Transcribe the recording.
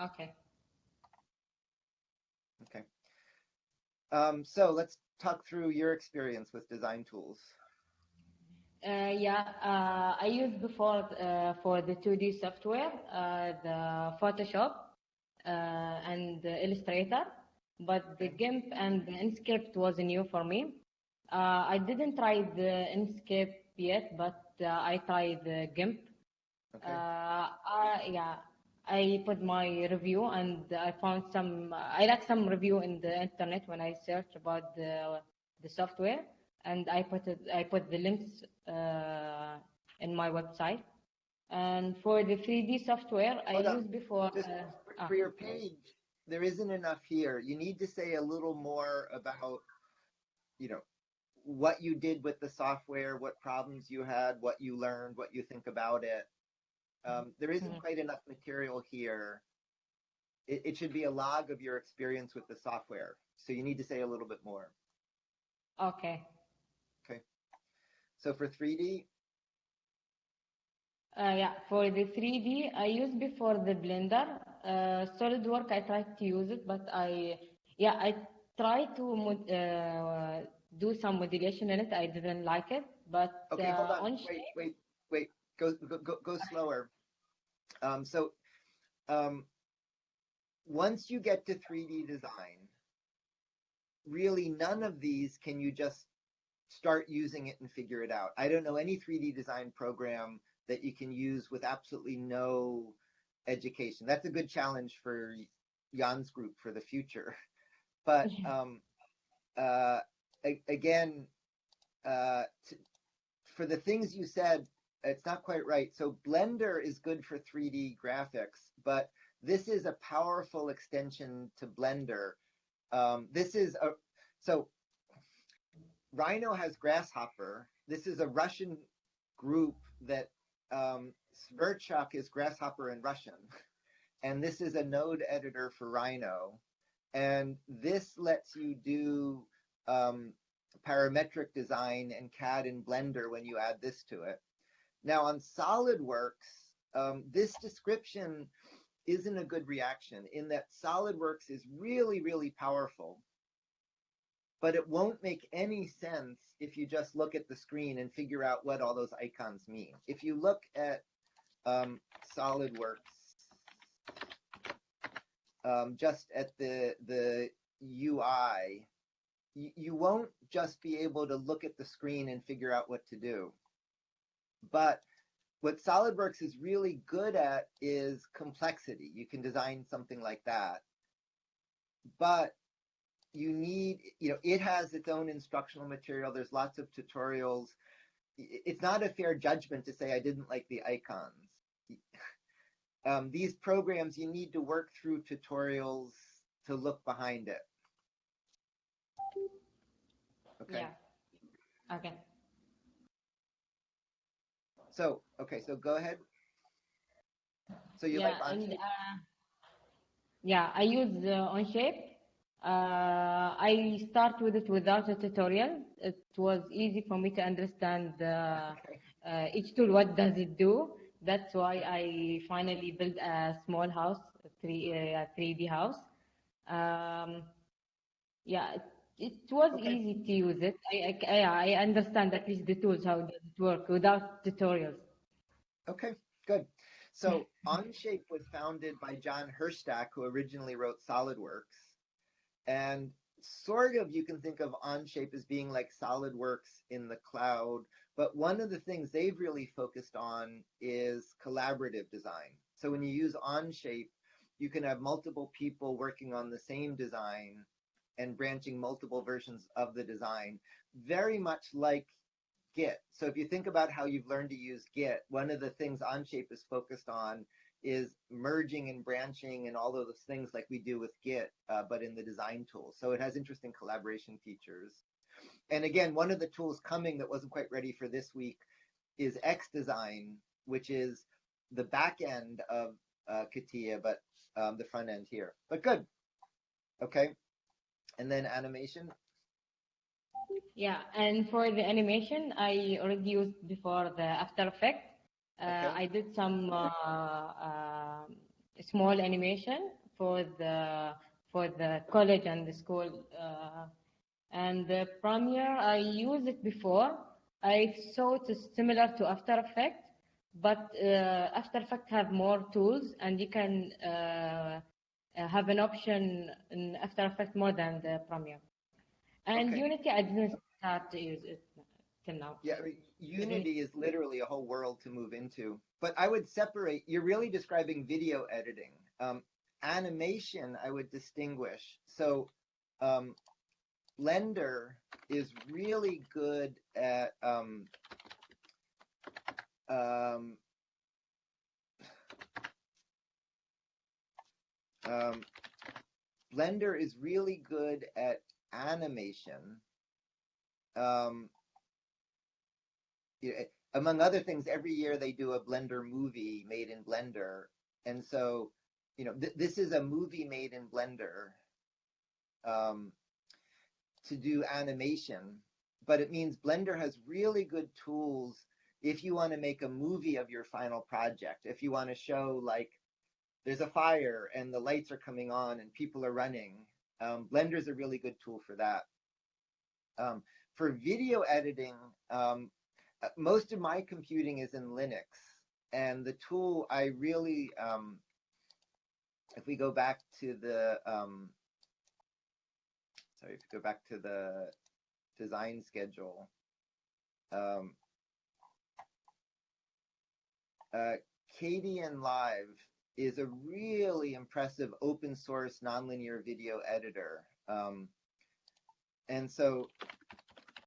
Okay. Okay. So let's talk through your experience with design tools. I used before for the 2D software, the Photoshop and the Illustrator, but the Okay. GIMP and the Inkscape was new for me. I didn't try the Inkscape yet, but I tried the GIMP. Okay. Yeah, I put my review and I found I like some review in the internet when I search about the software, and I put the links in my website. And for the 3D software, I Hold on. used before. Just for your page, there isn't enough here. You need to say a little more about, you know, what you did with the software, what problems you had, what you learned, what you think about it. There isn't quite enough material here. It should be a log of your experience with the software. So you need to say a little bit more. Okay. Okay. So for 3D, For the 3D, I used before the Blender. SolidWorks, I tried to use it, but I tried to do some modulation in it. I didn't like it, but okay, hold on. on Wait. Go slower. So once you get to 3D design, really none of these can you just start using it and figure it out. I don't know any 3D design program that you can use with absolutely no education. That's a good challenge for Jan's group for the future. But again, for the things you said, it's not quite right. So Blender is good for 3D graphics, but this is a powerful extension to Blender. So Rhino has Grasshopper. This is a Russian group that Sverchuk is Grasshopper in Russian. And this is a node editor for Rhino. And this lets you do parametric design and CAD in Blender when you add this to it. Now on SolidWorks, this description isn't a good reaction in that SolidWorks is really, really powerful, but it won't make any sense if you just look at the screen and figure out what all those icons mean. If you look at SolidWorks, just at the UI, you won't just be able to look at the screen and figure out what to do. But what SolidWorks is really good at is complexity. You can design something like that. But you need, it has its own instructional material. There's lots of tutorials. It's not a fair judgment to say I didn't like the icons. These programs, you need to work through tutorials to look behind it. Okay. Yeah. Okay. So go ahead. So you like Onshape? I use Onshape. I start with it without a tutorial. It was easy for me to understand each tool, what does it do. That's why I finally built a small house, a 3D house. It was easy to use it. I understand at least the tools, how does it work without tutorials. Okay, good. So Onshape was founded by John Herstack, who originally wrote SolidWorks. And sort of you can think of Onshape as being like SolidWorks in the cloud. But one of the things they've really focused on is collaborative design. So when you use Onshape, you can have multiple people working on the same design and branching multiple versions of the design, very much like Git. So if you think about how you've learned to use Git, one of the things Onshape is focused on is merging and branching and all of those things like we do with Git, but in the design tool. So it has interesting collaboration features. And again, one of the tools coming that wasn't quite ready for this week is XDesign, which is the back end of CATIA, but the front end here. But good. Okay. And then animation. Yeah, and for the animation, I already used before the After Effects. I did some small animation for the college and the school. And the Premiere, I used it before. I thought it's similar to After Effects, but After Effects have more tools, and you can have an option in After Effects more than the Premiere. And Okay. Unity, I didn't start to use it till now. Yeah, I mean, Unity is literally a whole world to move into. But I would separate, you're really describing video editing. Animation, I would distinguish. So Blender is really good at um, Blender is really good at animation. Um, Among other things, every year they do a Blender movie made in Blender, and so this is a movie made in Blender um, to do animation, but it means Blender has really good tools if you want to make a movie of your final project. If you want to show like there's a fire and the lights are coming on and people are running, Blender is a really good tool for that. For video editing, most of my computing is in Linux, and the tool I really, if we go back to the, sorry, if we go back to the design schedule, KDN Live is a really impressive open source nonlinear video editor. And so